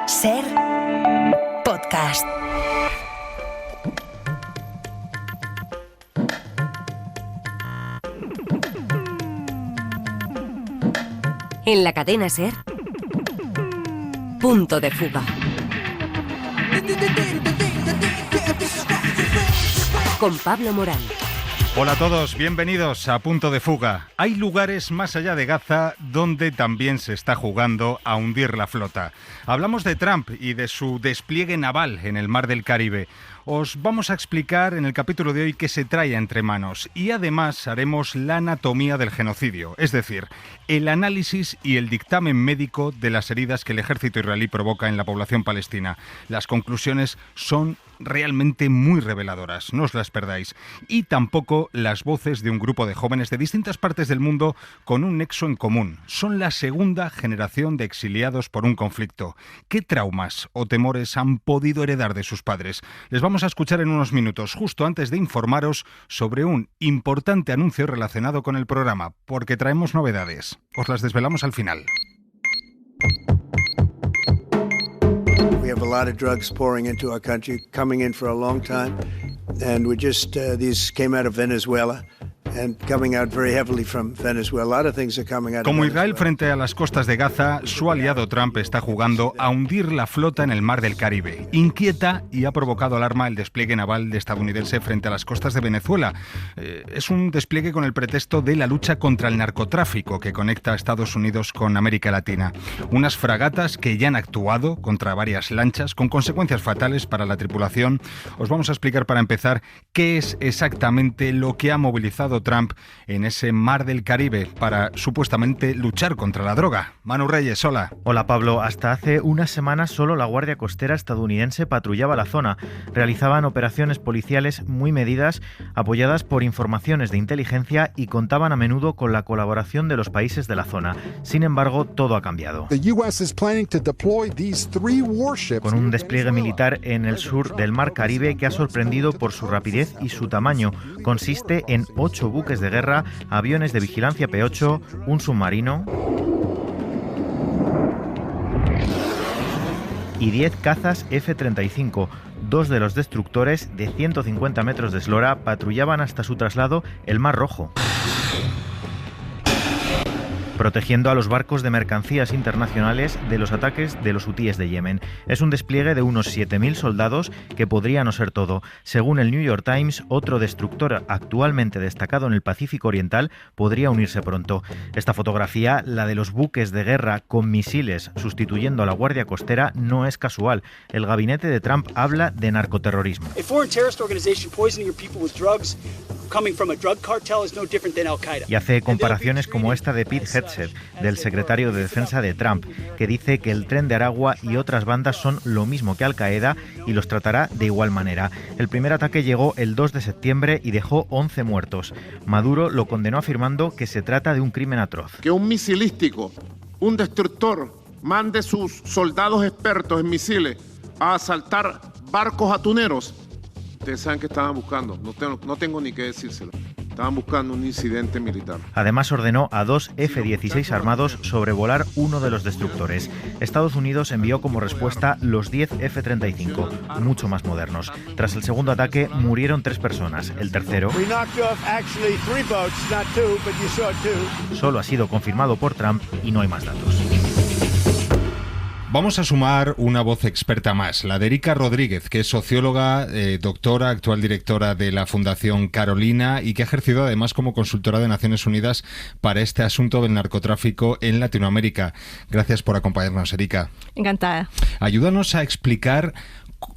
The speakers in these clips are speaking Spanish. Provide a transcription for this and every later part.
Ser podcast. En la cadena Ser, Punto de Fuga. Con Pablo Morán. Hola a todos, bienvenidos a Punto de Fuga. Hay lugares más allá de Gaza donde también se está jugando a hundir la flota. Hablamos de Trump y de su despliegue naval en el Mar del Caribe. Os vamos a explicar en el capítulo de hoy qué se trae entre manos y además haremos la anatomía del genocidio, es decir, el análisis y el dictamen médico de las heridas que el ejército israelí provoca en la población palestina. Las conclusiones son realmente muy reveladoras, no os las perdáis. Y tampoco las voces de un grupo de jóvenes de distintas partes del mundo con un nexo en común. Son la segunda generación de exiliados por un conflicto. ¿Qué traumas o temores han podido heredar de sus padres? Les vamos a escuchar en unos minutos, justo antes de informaros sobre un importante anuncio relacionado con el programa, porque traemos novedades. Os las desvelamos al final. We have a lot of drugs pouring into our country, coming in for a long time, and we just these came out of Venezuela. And coming out very heavily from Venezuela. A lot of things are coming out of Como Venezuela. Israel frente a las costas de Gaza, su aliado Trump está jugando a hundir la flota en el Mar del Caribe. Inquieta y ha provocado alarma el despliegue naval estadounidense frente a las costas de Venezuela. Es un despliegue con el pretexto de la lucha contra el narcotráfico que conecta a Estados Unidos con América Latina. Unas fragatas que ya han actuado contra varias lanchas con consecuencias fatales para la tripulación. Os vamos a explicar para empezar qué es exactamente lo que ha movilizado Trump en ese Mar del Caribe para supuestamente luchar contra la droga. Manu Reyes, hola. Hola Pablo, hasta hace una semana solo la Guardia Costera estadounidense patrullaba la zona. Realizaban operaciones policiales muy medidas, apoyadas por informaciones de inteligencia y contaban a menudo con la colaboración de los países de la zona. Sin embargo, todo ha cambiado. Con un despliegue militar en el sur del Mar Caribe que ha sorprendido por su rapidez y su tamaño. Consiste en 8 buques de guerra, aviones de vigilancia P-8, un submarino y 10 cazas F-35. 2 de los destructores de 150 metros de eslora patrullaban hasta su traslado el Mar Rojo, protegiendo a los barcos de mercancías internacionales de los ataques de los hutíes de Yemen. Es un despliegue de unos 7.000 soldados que podría no ser todo. Según el New York Times, otro destructor actualmente destacado en el Pacífico Oriental podría unirse pronto. Esta fotografía, la de los buques de guerra con misiles sustituyendo a la Guardia Costera, no es casual. El gabinete de Trump habla de narcoterrorismo. Y hace comparaciones como esta de Pete Hegseth, del secretario de Defensa de Trump, que dice que el Tren de Aragua y otras bandas son lo mismo que Al-Qaeda y los tratará de igual manera. El primer ataque llegó el 2 de septiembre y dejó 11 muertos. Maduro lo condenó afirmando que se trata de un crimen atroz. Que un misilístico, un destructor, mande sus soldados expertos en misiles a asaltar barcos atuneros. Ustedes saben que estaban buscando, no tengo ni que decírselo. Estaban buscando un incidente militar. Además ordenó a 2 F-16 armados sobrevolar uno de los destructores. Estados Unidos envió como respuesta los 10 F-35, mucho más modernos. Tras el segundo ataque murieron 3 personas. El tercero solo ha sido confirmado por Trump y no hay más datos. Vamos a sumar una voz experta más, la de Erika Rodríguez, que es socióloga, doctora, actual directora de la Fundación Carolina y que ha ejercido además como consultora de Naciones Unidas para este asunto del narcotráfico en Latinoamérica. Gracias por acompañarnos, Erika. Encantada. Ayúdanos a explicar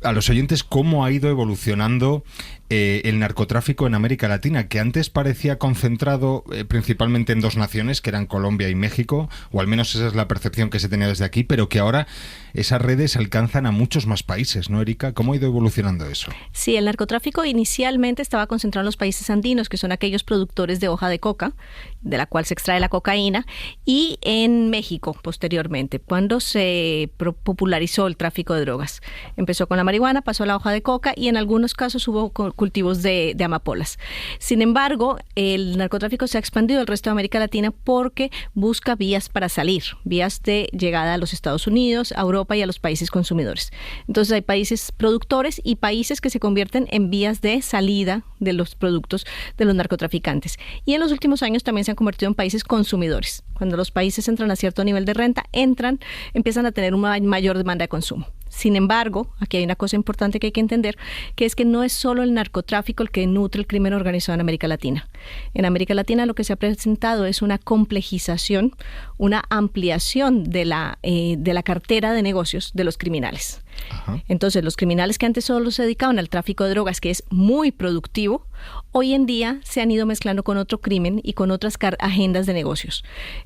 a los oyentes cómo ha ido evolucionando el narcotráfico en América Latina, que antes parecía concentrado principalmente en 2 naciones, que eran Colombia y México, o al menos esa es la percepción que se tenía desde aquí, pero que ahora esas redes alcanzan a muchos más países, ¿no, Erika? ¿Cómo ha ido evolucionando eso? Sí, el narcotráfico inicialmente estaba concentrado en los países andinos, que son aquellos productores de hoja de coca, de la cual se extrae la cocaína, y en México posteriormente, cuando se popularizó el tráfico de drogas. Empezó con la marihuana, pasó a la hoja de coca y en algunos casos hubo cultivos de amapolas. Sin embargo, el narcotráfico se ha expandido al resto de América Latina porque busca vías para salir, vías de llegada a los Estados Unidos, a Europa y a los países consumidores. Entonces hay países productores y países que se convierten en vías de salida de los productos de los narcotraficantes. Y en los últimos años también se han convertido en países consumidores. Cuando los países entran a cierto nivel de renta, empiezan a tener una mayor demanda de consumo. Sin embargo, aquí hay una cosa importante que hay que entender, que es que no es solo el narcotráfico el que nutre el crimen organizado en América Latina. En América Latina lo que se ha presentado es una complejización, una ampliación de la cartera de negocios de los criminales. Ajá. Entonces, los criminales que antes solo se dedicaban al tráfico de drogas, que es muy productivo, hoy en día se han ido mezclando con otro crimen y con otras agendas de negocios.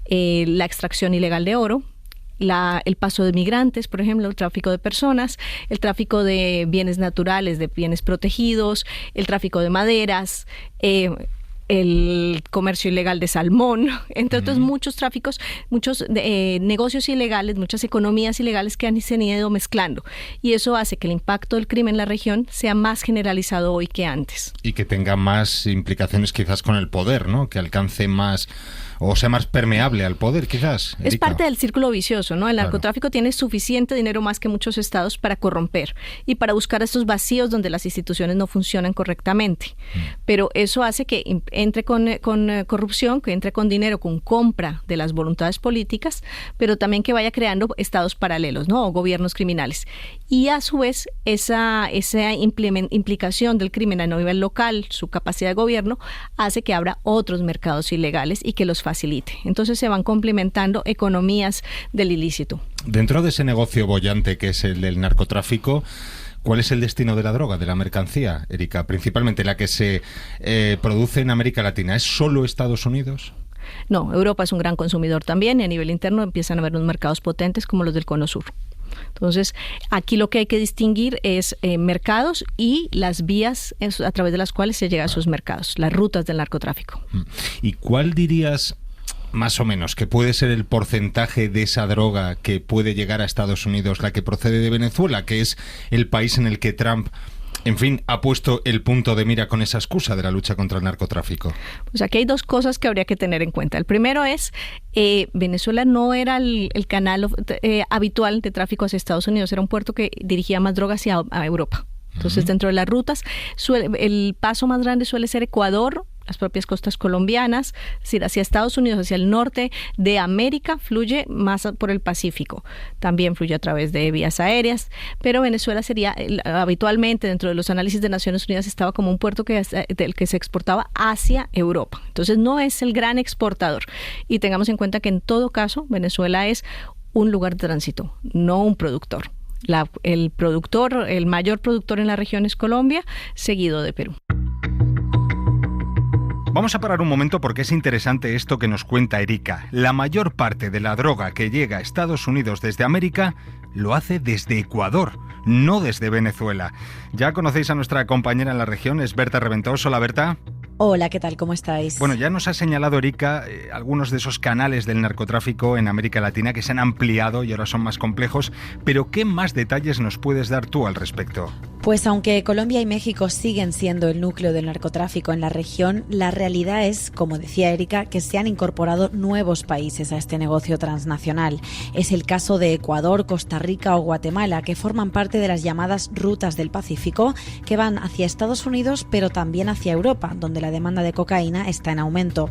La extracción ilegal de oro, el paso de migrantes, por ejemplo, el tráfico de personas, el tráfico de bienes naturales, de bienes protegidos, el tráfico de maderas, el comercio ilegal de salmón, entre otros muchos tráficos, muchos negocios ilegales, muchas economías ilegales que se han ido mezclando. Y eso hace que el impacto del crimen en la región sea más generalizado hoy que antes. Y que tenga más implicaciones quizás con el poder, ¿no? Que alcance más o sea más permeable al poder, quizás. Erika. Es parte del círculo vicioso, ¿no? El narcotráfico tiene suficiente dinero, más que muchos estados, para corromper y para buscar estos vacíos donde las instituciones no funcionan correctamente. Pero eso hace que entre con corrupción, que entre con dinero, con compra de las voluntades políticas, pero también que vaya creando estados paralelos, ¿no? O gobiernos criminales. Y a su vez, esa implicación del crimen a nivel local, su capacidad de gobierno, hace que abra otros mercados ilegales y que los facilite. Entonces se van complementando economías del ilícito. Dentro de ese negocio boyante que es el del narcotráfico, ¿cuál es el destino de la droga, de la mercancía, Erika? Principalmente la que se produce en América Latina. ¿Es solo Estados Unidos? No, Europa es un gran consumidor también y a nivel interno empiezan a haber unos mercados potentes como los del Cono Sur. Entonces, aquí lo que hay que distinguir es mercados y las vías a través de las cuales se llega a esos mercados, las rutas del narcotráfico. ¿Y cuál dirías, más o menos, que puede ser el porcentaje de esa droga que puede llegar a Estados Unidos, la que procede de Venezuela, que es el país en el que Trump, en fin, ha puesto el punto de mira con esa excusa de la lucha contra el narcotráfico? Pues aquí hay dos cosas que habría que tener en cuenta. El primero es, Venezuela no era el canal habitual de tráfico hacia Estados Unidos, era un puerto que dirigía más drogas hacia Europa. Entonces, dentro de las rutas, el paso más grande suele ser Ecuador, las propias costas colombianas, es decir, hacia Estados Unidos, hacia el norte de América, fluye más por el Pacífico. También fluye a través de vías aéreas, pero Venezuela sería, habitualmente dentro de los análisis de Naciones Unidas, estaba como un puerto del que se exportaba hacia Europa. Entonces no es el gran exportador. Y tengamos en cuenta que en todo caso, Venezuela es un lugar de tránsito, no un productor. El mayor productor en la región es Colombia, seguido de Perú. Vamos a parar un momento porque es interesante esto que nos cuenta Erika. La mayor parte de la droga que llega a Estados Unidos desde América lo hace desde Ecuador, no desde Venezuela. Ya conocéis a nuestra compañera en la región, es Berta Reventós. Hola, Berta. Hola, ¿qué tal? ¿Cómo estáis? Bueno, ya nos ha señalado Erika algunos de esos canales del narcotráfico en América Latina que se han ampliado y ahora son más complejos, pero ¿qué más detalles nos puedes dar tú al respecto? Pues aunque Colombia y México siguen siendo el núcleo del narcotráfico en la región, la realidad es, como decía Erika, que se han incorporado nuevos países a este negocio transnacional. Es el caso de Ecuador, Costa Rica o Guatemala, que forman parte de las llamadas rutas del Pacífico, que van hacia Estados Unidos, pero también hacia Europa, donde la demanda de cocaína está en aumento.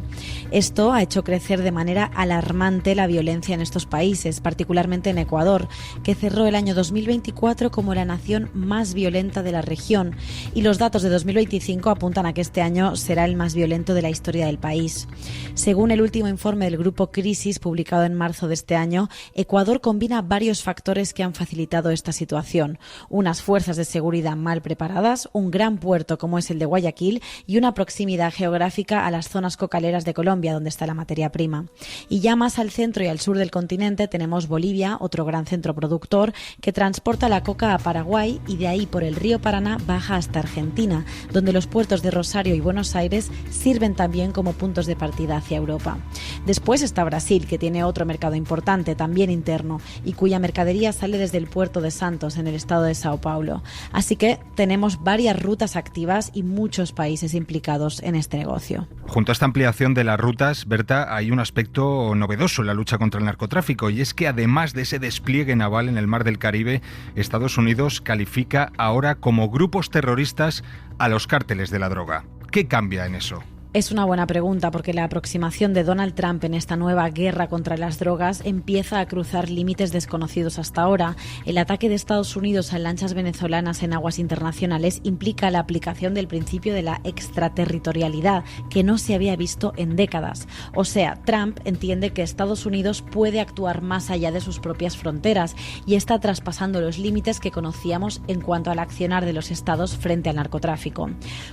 Esto ha hecho crecer de manera alarmante la violencia en estos países, particularmente en Ecuador, que cerró el año 2024 como la nación más violenta de la región, y los datos de 2025 apuntan a que este año será el más violento de la historia del país. Según el último informe del Grupo Crisis, publicado en marzo de este año, Ecuador combina varios factores que han facilitado esta situación: unas fuerzas de seguridad mal preparadas, un gran puerto como es el de Guayaquil y una proximidad geográfica a las zonas cocaleras de Colombia, donde está la materia prima. Y ya más al centro y al sur del continente tenemos Bolivia, otro gran centro productor, que transporta la coca a Paraguay y de ahí por el el río Paraná baja hasta Argentina, donde los puertos de Rosario y Buenos Aires sirven también como puntos de partida hacia Europa. Después está Brasil, que tiene otro mercado importante, también interno, y cuya mercadería sale desde el puerto de Santos, en el estado de Sao Paulo. Así que tenemos varias rutas activas y muchos países implicados en este negocio. Junto a esta ampliación de las rutas, Berta, hay un aspecto novedoso en la lucha contra el narcotráfico, y es que además de ese despliegue naval en el Mar del Caribe, Estados Unidos califica ahora como grupos terroristas a los cárteles de la droga. ¿Qué cambia en eso? Es una buena pregunta porque la aproximación de Donald Trump en esta nueva guerra contra las drogas empieza a cruzar límites desconocidos hasta ahora. El ataque de Estados Unidos a lanchas venezolanas en aguas internacionales implica la aplicación del principio de la extraterritorialidad, que no se había visto en décadas. O sea, Trump entiende que Estados Unidos puede actuar más allá de sus propias fronteras y está traspasando los límites que conocíamos en cuanto al accionar de los estados frente al narcotráfico.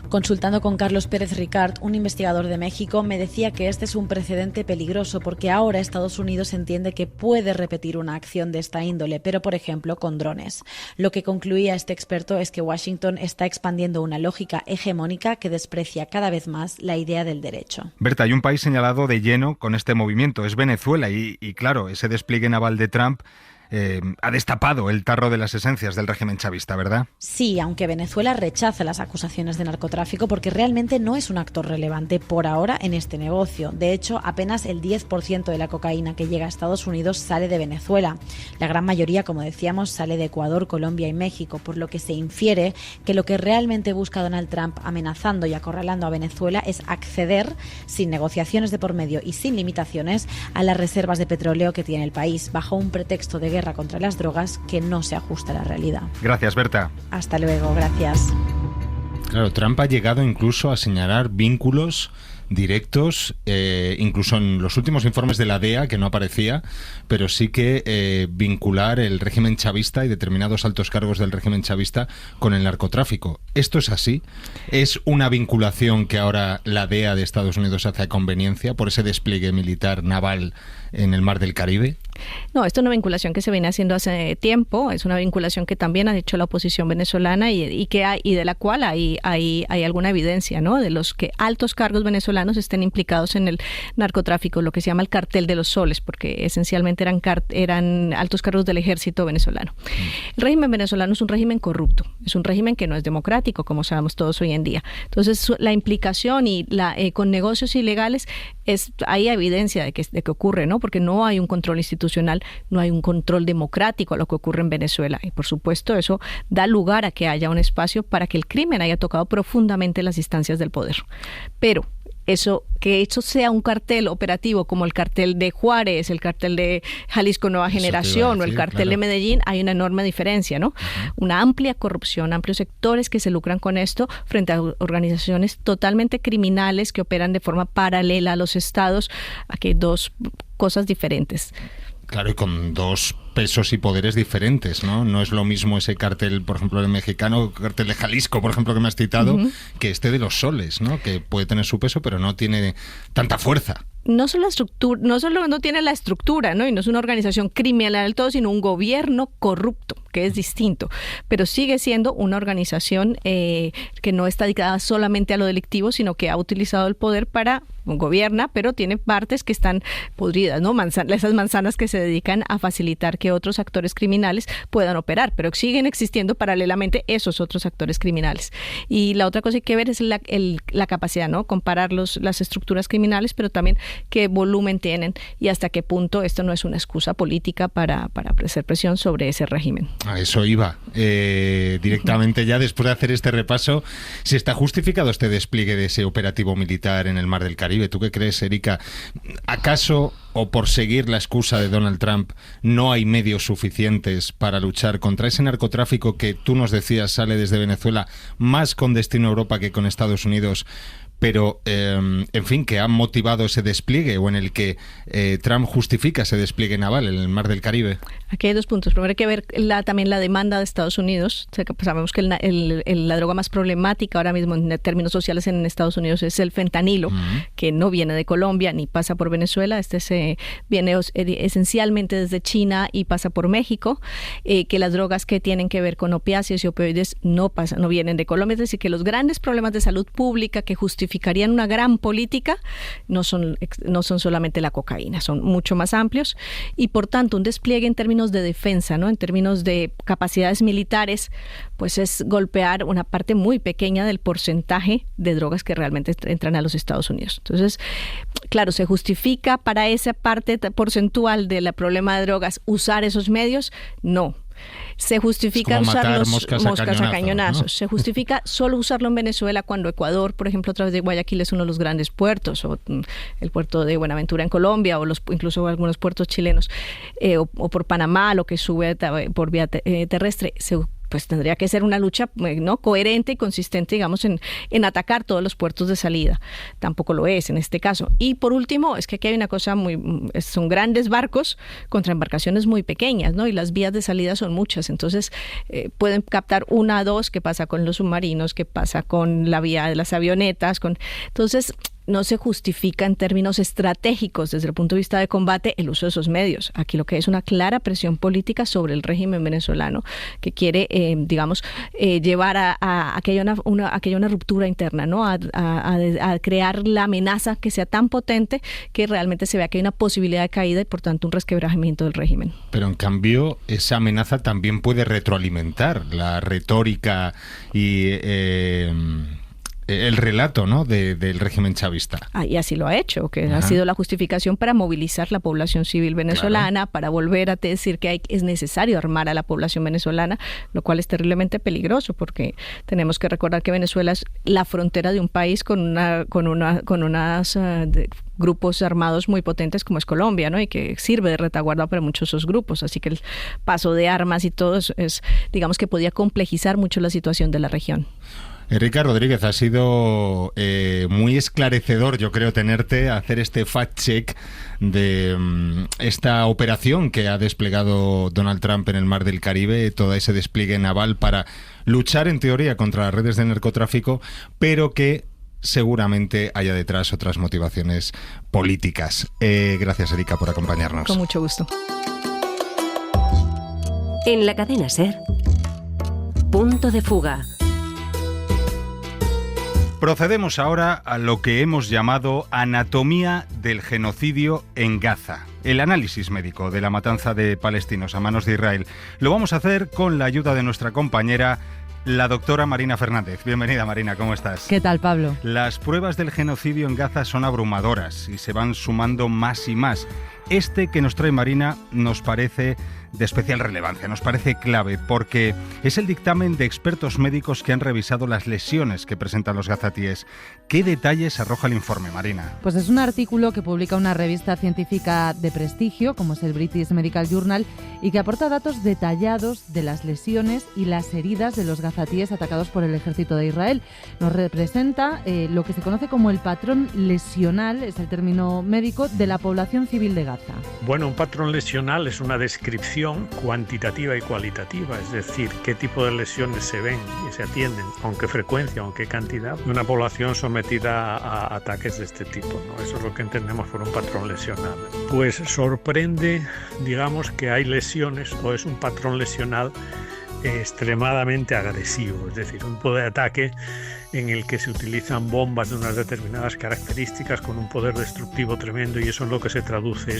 Consultando con Carlos Pérez Ricard, un investigador de México, me decía que este es un precedente peligroso porque ahora Estados Unidos entiende que puede repetir una acción de esta índole, pero por ejemplo con drones. Lo que concluía este experto es que Washington está expandiendo una lógica hegemónica que desprecia cada vez más la idea del derecho. Berta, hay un país señalado de lleno con este movimiento, es Venezuela, y claro, ese despliegue naval de Trump ha destapado el tarro de las esencias del régimen chavista, ¿verdad? Sí, aunque Venezuela rechaza las acusaciones de narcotráfico porque realmente no es un actor relevante por ahora en este negocio. De hecho, apenas el 10% de la cocaína que llega a Estados Unidos sale de Venezuela. La gran mayoría, como decíamos, sale de Ecuador, Colombia y México, por lo que se infiere que lo que realmente busca Donald Trump amenazando y acorralando a Venezuela es acceder, sin negociaciones de por medio y sin limitaciones, a las reservas de petróleo que tiene el país, bajo un pretexto de guerra contra las drogas que no se ajusta a la realidad. Gracias, Berta. Hasta luego, gracias. Claro, Trump ha llegado incluso a señalar vínculos directos, incluso en los últimos informes de la DEA, que no aparecía, pero sí que vincular el régimen chavista y determinados altos cargos del régimen chavista con el narcotráfico. ¿Esto es así? ¿Es una vinculación que ahora la DEA de Estados Unidos hace a conveniencia por ese despliegue militar naval en el Mar del Caribe? No, esto es una vinculación que se viene haciendo hace tiempo, es una vinculación que también ha hecho la oposición venezolana y de la cual hay alguna evidencia, ¿no? De los que altos cargos venezolanos estén implicados en el narcotráfico, lo que se llama el cartel de los soles, porque esencialmente eran altos cargos del ejército venezolano. El régimen venezolano es un régimen corrupto, es un régimen que no es democrático, como sabemos todos hoy en día. Entonces, la implicación y con negocios ilegales hay evidencia de que ocurre, ¿no? Porque no hay un control institucional, no hay un control democrático a lo que ocurre en Venezuela. Y por supuesto eso da lugar a que haya un espacio para que el crimen haya tocado profundamente las instancias del poder. Pero que eso sea un cartel operativo como el cartel de Juárez, el cartel de Jalisco Nueva Generación o el cartel de Medellín, hay una enorme diferencia, ¿no? Una amplia corrupción, amplios sectores que se lucran con esto frente a organizaciones totalmente criminales que operan de forma paralela a los estados. Aquí hay dos cosas diferentes. Claro, y con dos pesos y poderes diferentes, ¿no? No es lo mismo ese cartel, por ejemplo, del mexicano, cartel de Jalisco, por ejemplo, que me has citado, que este de los soles, ¿no? Que puede tener su peso, pero no tiene tanta fuerza. No solo no tiene la estructura, ¿no? Y no es una organización criminal del todo, sino un gobierno corrupto, que es distinto, pero sigue siendo una organización que no está dedicada solamente a lo delictivo, sino que ha utilizado el poder para gobierna, pero tiene partes que están podridas, ¿no? Esas manzanas que se dedican a facilitar que otros actores criminales puedan operar, pero siguen existiendo paralelamente esos otros actores criminales. Y la otra cosa que hay que ver es la capacidad, ¿no? Comparar las estructuras criminales, pero también qué volumen tienen y hasta qué punto esto no es una excusa política para hacer presión sobre ese régimen. A eso iba. Directamente ya después de hacer este repaso, ¿si está justificado este despliegue de ese operativo militar en el Mar del Caribe? ¿Tú qué crees, Erika? ¿Acaso, o por seguir la excusa de Donald Trump, no hay medios suficientes para luchar contra ese narcotráfico que tú nos decías sale desde Venezuela, más con destino a Europa que con Estados Unidos, pero, en fin, que han motivado ese despliegue o en el que Trump justifica ese despliegue naval en el Mar del Caribe? Aquí hay dos puntos. Primero hay que ver también la demanda de Estados Unidos. Sabemos que la droga más problemática ahora mismo en términos sociales en Estados Unidos es el fentanilo, que no viene de Colombia ni pasa por Venezuela. Viene esencialmente desde China y pasa por México. Que las drogas que tienen que ver con opiáceos y opioides no vienen de Colombia. Es decir, que los grandes problemas de salud pública que justificarían una gran política no son solamente la cocaína, son mucho más amplios, y por tanto un despliegue en términos de defensa, ¿no? En términos de capacidades militares, pues es golpear una parte muy pequeña del porcentaje de drogas que realmente entran a los Estados Unidos. Entonces, claro, se justifica para esa parte porcentual del problema de drogas usar esos medios, no. Se justifica usar moscas a cañonazos. ¿No? Se justifica solo usarlo en Venezuela cuando Ecuador, por ejemplo, a través de Guayaquil es uno de los grandes puertos, o el puerto de Buenaventura en Colombia, o incluso algunos puertos chilenos, o por Panamá, lo que sube por vía terrestre. Pues tendría que ser una lucha, ¿no?, coherente y consistente, digamos, en atacar todos los puertos de salida. Tampoco lo es en este caso. Y por último, es que aquí hay una cosa son grandes barcos contra embarcaciones muy pequeñas, ¿no? Y las vías de salida son muchas. Entonces, pueden captar una o dos. ¿Qué pasa con los submarinos? ¿Qué pasa con la vía de las avionetas? Entonces, no se justifica en términos estratégicos desde el punto de vista de combate el uso de esos medios. Aquí lo que es una clara presión política sobre el régimen venezolano que quiere, llevar a que haya una ruptura interna, ¿no? A crear la amenaza que sea tan potente que realmente se vea que hay una posibilidad de caída y por tanto un resquebrajamiento del régimen. Pero en cambio esa amenaza también puede retroalimentar la retórica y el relato, ¿no?, del régimen chavista. Y así lo ha hecho, que ha sido la justificación para movilizar la población civil venezolana, para volver a decir que es necesario armar a la población venezolana, lo cual es terriblemente peligroso, porque tenemos que recordar que Venezuela es la frontera de un país con unas grupos armados muy potentes como es Colombia, ¿no? Y que sirve de retaguardia para muchos de esos grupos. Así que el paso de armas y todo es, digamos, que podía complejizar mucho la situación de la región. Erika Rodríguez, ha sido muy esclarecedor, yo creo, tenerte a hacer este fact-check de esta operación que ha desplegado Donald Trump en el Mar del Caribe, todo ese despliegue naval para luchar, en teoría, contra las redes de narcotráfico, pero que seguramente haya detrás otras motivaciones políticas. Gracias, Erika, por acompañarnos. Con mucho gusto. En la cadena SER, Punto de Fuga. Procedemos ahora a lo que hemos llamado anatomía del genocidio en Gaza. El análisis médico de la matanza de palestinos a manos de Israel. Lo vamos a hacer con la ayuda de nuestra compañera, la doctora Marina Fernández. Bienvenida, Marina, ¿cómo estás? ¿Qué tal, Pablo? Las pruebas del genocidio en Gaza son abrumadoras y se van sumando más y más. Este que nos trae Marina nos parece de especial relevancia, nos parece clave, porque es el dictamen de expertos médicos que han revisado las lesiones que presentan los gazatíes. ¿Qué detalles arroja el informe, Marina? Pues es un artículo que publica una revista científica de prestigio, como es el British Medical Journal, y que aporta datos detallados de las lesiones y las heridas de los gazatíes atacados por el ejército de Israel. Nos representa lo que se conoce como el patrón lesional, es el término médico, de la población civil de Gaza. Bueno, un patrón lesional es una descripción cuantitativa y cualitativa, es decir, qué tipo de lesiones se ven y se atienden, con qué frecuencia, con qué cantidad, de una población sometida a ataques de este tipo, ¿no? Eso es lo que entendemos por un patrón lesional. Pues sorprende, digamos, que hay lesiones o es un patrón lesional extremadamente agresivo, es decir, un tipo de ataque en el que se utilizan bombas de unas determinadas características con un poder destructivo tremendo, y eso es lo que se traduce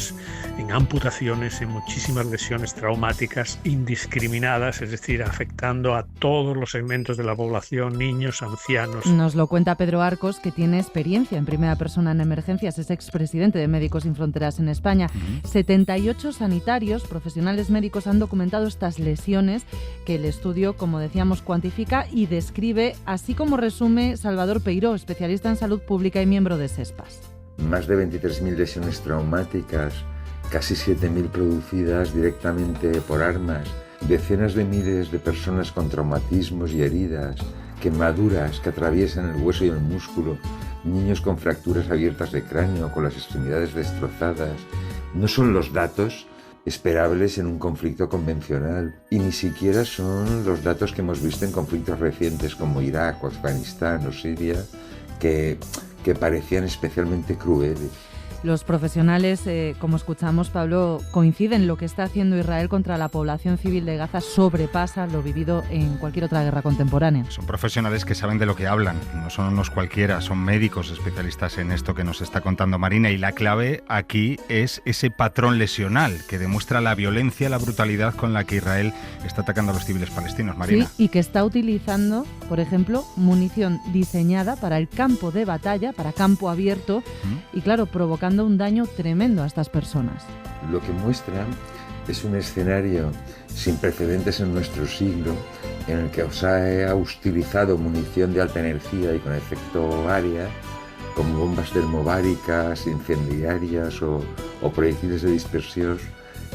en amputaciones, en muchísimas lesiones traumáticas indiscriminadas, es decir, afectando a todos los segmentos de la población, niños, ancianos. Nos lo cuenta Pedro Arcos, que tiene experiencia en primera persona en emergencias, es expresidente de Médicos Sin Fronteras en España. 78 sanitarios, profesionales médicos, han documentado estas lesiones que el estudio, como decíamos, cuantifica y describe, así como resume Salvador Peiró, especialista en salud pública y miembro de SESPAS. Más de 23.000 lesiones traumáticas, casi 7.000 producidas directamente por armas, decenas de miles de personas con traumatismos y heridas, quemaduras que atraviesan el hueso y el músculo, niños con fracturas abiertas de cráneo, con las extremidades destrozadas. No son los datos esperables en un conflicto convencional y ni siquiera son los datos que hemos visto en conflictos recientes como Irak o Afganistán o Siria que parecían especialmente crueles. Los profesionales, como escuchamos, Pablo, coinciden. Lo que está haciendo Israel contra la población civil de Gaza sobrepasa lo vivido en cualquier otra guerra contemporánea. Son profesionales que saben de lo que hablan, no son unos cualquiera, son médicos especialistas en esto que nos está contando Marina, y la clave aquí es ese patrón lesional que demuestra la violencia, la brutalidad con la que Israel está atacando a los civiles palestinos. Marina. Sí, y que está utilizando, por ejemplo, munición diseñada para el campo de batalla, para campo abierto, y claro, provocando un daño tremendo a estas personas. Lo que muestra es un escenario sin precedentes en nuestro siglo, en el que se ha utilizado munición de alta energía y con efecto área, como bombas termobáricas, incendiarias o proyectiles de dispersión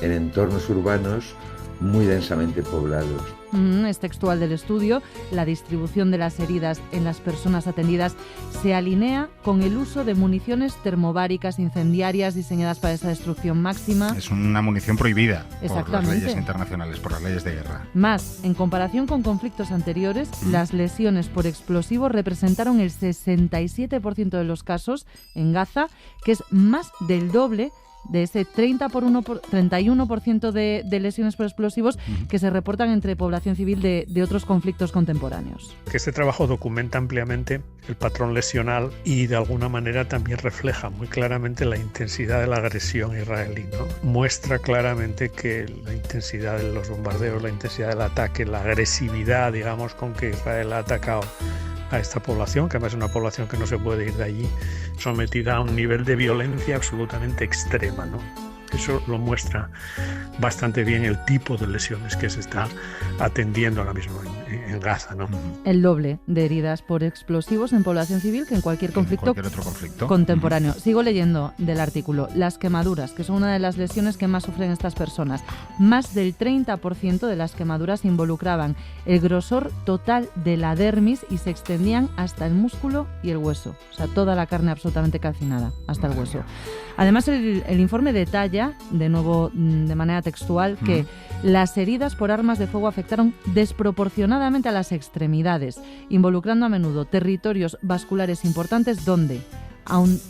en entornos urbanos muy densamente poblados. Es textual del estudio. La distribución de las heridas en las personas atendidas se alinea con el uso de municiones termobáricas incendiarias diseñadas para esa destrucción máxima. Es una munición prohibida por las leyes internacionales, por las leyes de guerra. Más, en comparación con conflictos anteriores, las lesiones por explosivos representaron el 67% de los casos en Gaza, que es más del doble de ese 31% de lesiones por explosivos que se reportan entre población civil de otros conflictos contemporáneos. Este trabajo documenta ampliamente el patrón lesional y de alguna manera también refleja muy claramente la intensidad de la agresión israelí, ¿no? Muestra claramente que la intensidad de los bombardeos, la intensidad del ataque, la agresividad, digamos, con que Israel ha atacado a esta población, que además es una población que no se puede ir de allí, sometida a un nivel de violencia absolutamente extrema, ¿no? Eso lo muestra bastante bien el tipo de lesiones que se está atendiendo ahora mismo en Gaza, ¿no? El doble de heridas por explosivos en población civil que en cualquier conflicto, otro conflicto contemporáneo. Sigo leyendo del artículo. Las quemaduras, que son una de las lesiones que más sufren estas personas. Más del 30% de las quemaduras involucraban el grosor total de la dermis y se extendían hasta el músculo y el hueso. O sea, toda la carne absolutamente calcinada, hasta el hueso. Además, el informe detalla, de nuevo de manera textual, que las heridas por armas de fuego afectaron desproporcionadamente a las extremidades, involucrando a menudo territorios vasculares importantes donde,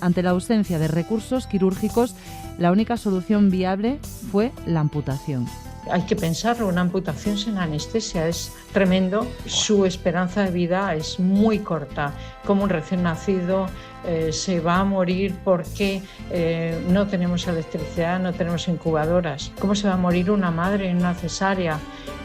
ante la ausencia de recursos quirúrgicos, la única solución viable fue la amputación. Hay que pensarlo, una amputación sin anestesia es tremendo, su esperanza de vida es muy corta, como un recién nacido se va a morir porque no tenemos electricidad, no tenemos incubadoras. ¿Cómo se va a morir una madre en una cesárea?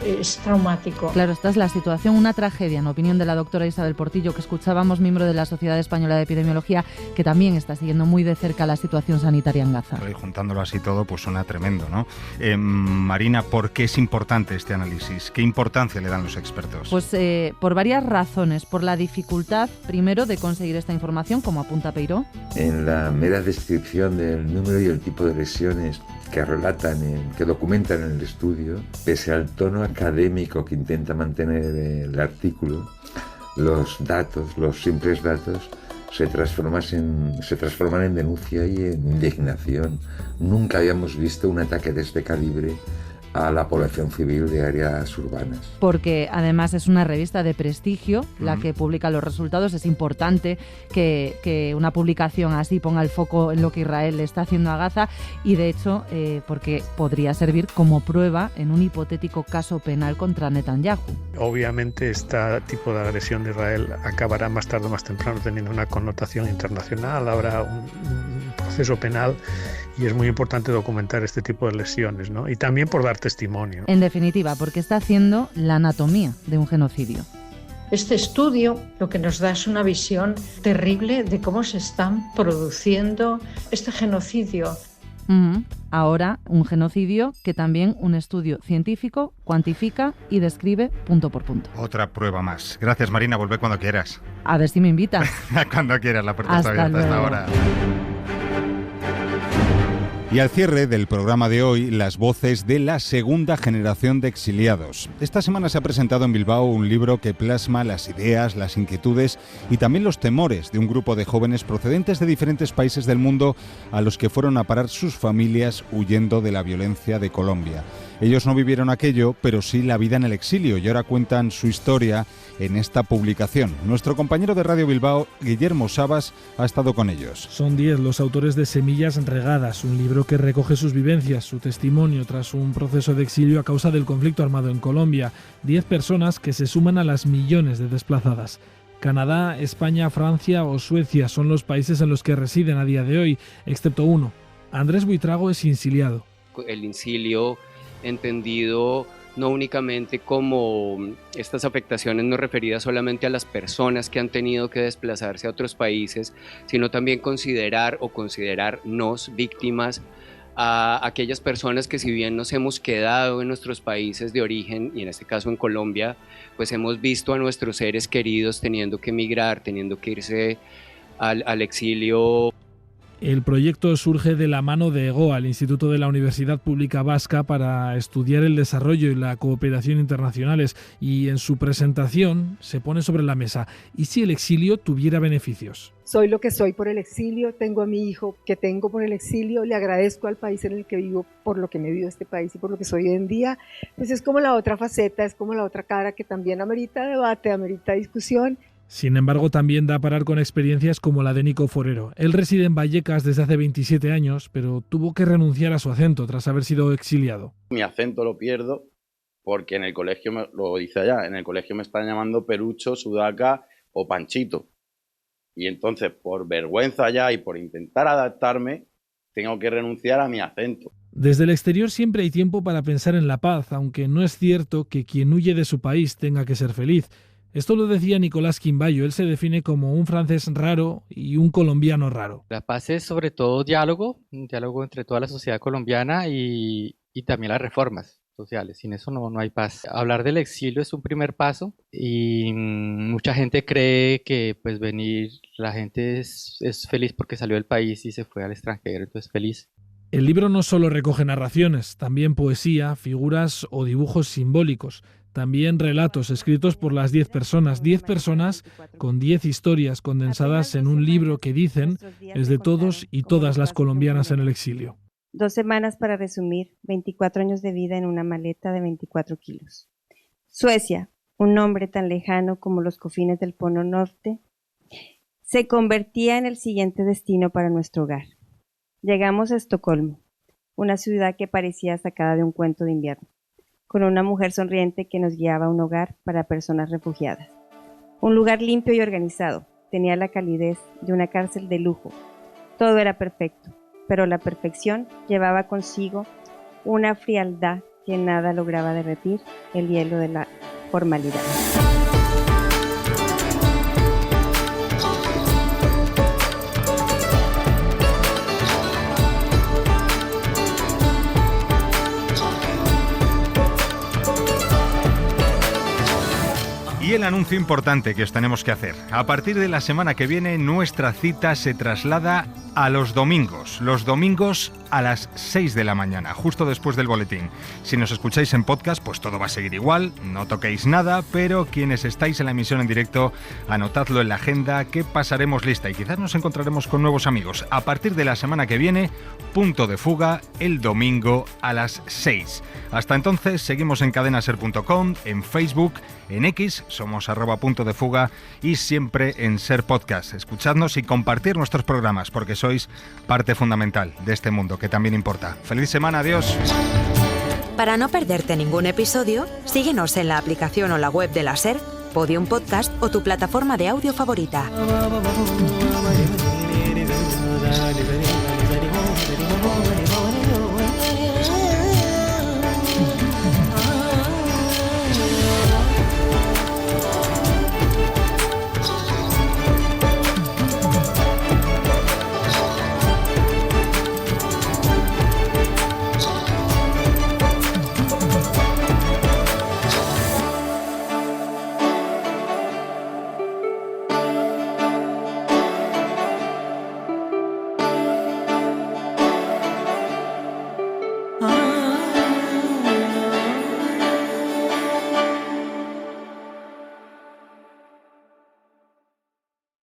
Es traumático. Claro, esta es la situación, una tragedia, en opinión de la doctora Isabel Portillo, que escuchábamos, miembro de la Sociedad Española de Epidemiología, que también está siguiendo muy de cerca la situación sanitaria en Gaza. Y juntándolo así todo, pues suena tremendo, ¿no? Marina, ¿por qué es importante este análisis? ¿Qué importancia le dan los expertos? Pues por varias razones. Por la dificultad, primero, de conseguir esta información, como apunta Peiró. En la mera descripción del número y el tipo de lesiones que relatan, que documentan en el estudio, pese al tono académico que intenta mantener el artículo, los datos, los simples datos, se transforman en denuncia y en indignación. Nunca habíamos visto un ataque de este calibre a la población civil de áreas urbanas. Porque además es una revista de prestigio la que publica los resultados. Es importante que una publicación así ponga el foco en lo que Israel le está haciendo a Gaza y de hecho porque podría servir como prueba en un hipotético caso penal contra Netanyahu. Obviamente este tipo de agresión de Israel acabará más tarde o más temprano teniendo una connotación internacional, habrá un proceso penal y es muy importante documentar este tipo de lesiones, ¿no? Y también por dar testimonio. En definitiva, porque está haciendo la anatomía de un genocidio. Este estudio lo que nos da es una visión terrible de cómo se están produciendo este genocidio. Ahora, un genocidio que también un estudio científico cuantifica y describe punto por punto. Otra prueba más. Gracias, Marina. Vuelve cuando quieras. A ver si me invitas. Cuando quieras, la puerta está abierta hasta ahora. Y al cierre del programa de hoy, las voces de la segunda generación de exiliados. Esta semana se ha presentado en Bilbao un libro que plasma las ideas, las inquietudes y también los temores de un grupo de jóvenes procedentes de diferentes países del mundo a los que fueron a parar sus familias huyendo de la violencia de Colombia. Ellos no vivieron aquello, pero sí la vida en el exilio, y ahora cuentan su historia en esta publicación. Nuestro compañero de Radio Bilbao, Guillermo Sabas, ha estado con ellos. Son 10 los autores de Semillas Regadas, un libro que recoge sus vivencias, su testimonio tras un proceso de exilio a causa del conflicto armado en Colombia. 10 personas que se suman a las millones de desplazadas. Canadá, España, Francia o Suecia son los países en los que residen a día de hoy, excepto uno. Andrés Buitrago es insiliado. El insilio entendido no únicamente como estas afectaciones no referidas solamente a las personas que han tenido que desplazarse a otros países, sino también considerarnos víctimas a aquellas personas que, si bien nos hemos quedado en nuestros países de origen, y en este caso en Colombia, pues hemos visto a nuestros seres queridos teniendo que emigrar, teniendo que irse al exilio. El proyecto surge de la mano de EGOA, el Instituto de la Universidad Pública Vasca, para estudiar el desarrollo y la cooperación internacionales, y en su presentación se pone sobre la mesa: ¿y si el exilio tuviera beneficios? Soy lo que soy por el exilio, tengo a mi hijo que tengo por el exilio, le agradezco al país en el que vivo por lo que me vivo este país y por lo que soy hoy en día. Pues es como la otra faceta, es como la otra cara que también amerita debate, amerita discusión. Sin embargo, también da a parar con experiencias como la de Nico Forero. Él reside en Vallecas desde hace 27 años, pero tuvo que renunciar a su acento tras haber sido exiliado. Mi acento lo pierdo porque en el colegio, lo dice allá, en el colegio me están llamando Perucho, Sudaca o Panchito. Y entonces, por vergüenza ya y por intentar adaptarme, tengo que renunciar a mi acento. Desde el exterior siempre hay tiempo para pensar en la paz, aunque no es cierto que quien huye de su país tenga que ser feliz. Esto lo decía Nicolás Quimbayo. Él se define como un francés raro y un colombiano raro. La paz es sobre todo diálogo, un diálogo entre toda la sociedad colombiana y también las reformas sociales. Sin eso no hay paz. Hablar del exilio es un primer paso y mucha gente cree que pues la gente es feliz porque salió del país y se fue al extranjero, entonces feliz. El libro no solo recoge narraciones, también poesía, figuras o dibujos simbólicos. También relatos escritos por las 10 personas con 10 historias condensadas en un libro que dicen es de todos y todas las colombianas en el exilio. 2 semanas para resumir, 24 años de vida en una maleta de 24 kilos. Suecia, un nombre tan lejano como los confines del Polo Norte, se convertía en el siguiente destino para nuestro hogar. Llegamos a Estocolmo, una ciudad que parecía sacada de un cuento de invierno, con una mujer sonriente que nos guiaba a un hogar para personas refugiadas. Un lugar limpio y organizado, tenía la calidez de una cárcel de lujo. Todo era perfecto, pero la perfección llevaba consigo una frialdad que nada lograba derretir el hielo de la formalidad. Y el anuncio importante que os tenemos que hacer. A partir de la semana que viene, nuestra cita se traslada a los domingos a las 6 de la mañana, justo después del boletín. Si nos escucháis en podcast, pues todo va a seguir igual, no toquéis nada, pero quienes estáis en la emisión en directo, anotadlo en la agenda que pasaremos lista y quizás nos encontraremos con nuevos amigos. A partir de la semana que viene, Punto de Fuga, el domingo a las 6. Hasta entonces, seguimos en cadenaser.com, en Facebook, en X, somos @puntodefuga y siempre en Ser Podcast. Escuchadnos y compartir nuestros programas porque sois parte fundamental de este mundo que también importa. ¡Feliz semana! ¡Adiós! Para no perderte ningún episodio, síguenos en la aplicación o la web de la SER, Podium Podcast o tu plataforma de audio favorita.